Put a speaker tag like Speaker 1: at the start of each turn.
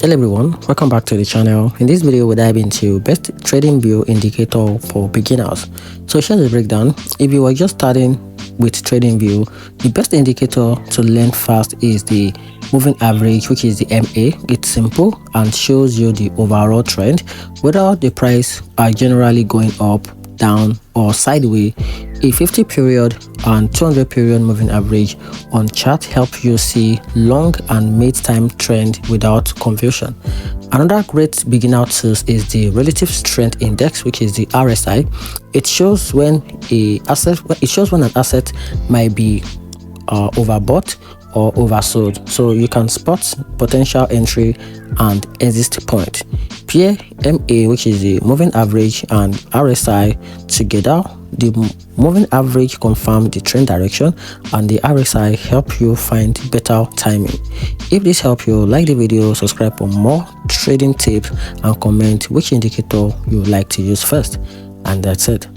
Speaker 1: Hello everyone, welcome back to the channel. In this video we'll dive into best trading view indicator for beginners. So here's the breakdown. If you are just starting with trading view, the best indicator to learn fast is the moving average, which is the MA. It's simple and shows you the overall trend, whether the price are generally going up, down or sideways. A 50 period and 200 period moving average on chart help you see long and mid-time trend without confusion. Another great beginner tool is the relative strength index, which is the RSI. It shows when an asset might be overbought or oversold, so you can spot potential entry and exit point. Pair MA, which is the moving average, and RSI together. The moving average confirms the trend direction and the RSI help you find better timing. If this helped you, like the video, subscribe for more trading tips and comment which indicator you would like to use first. And that's it.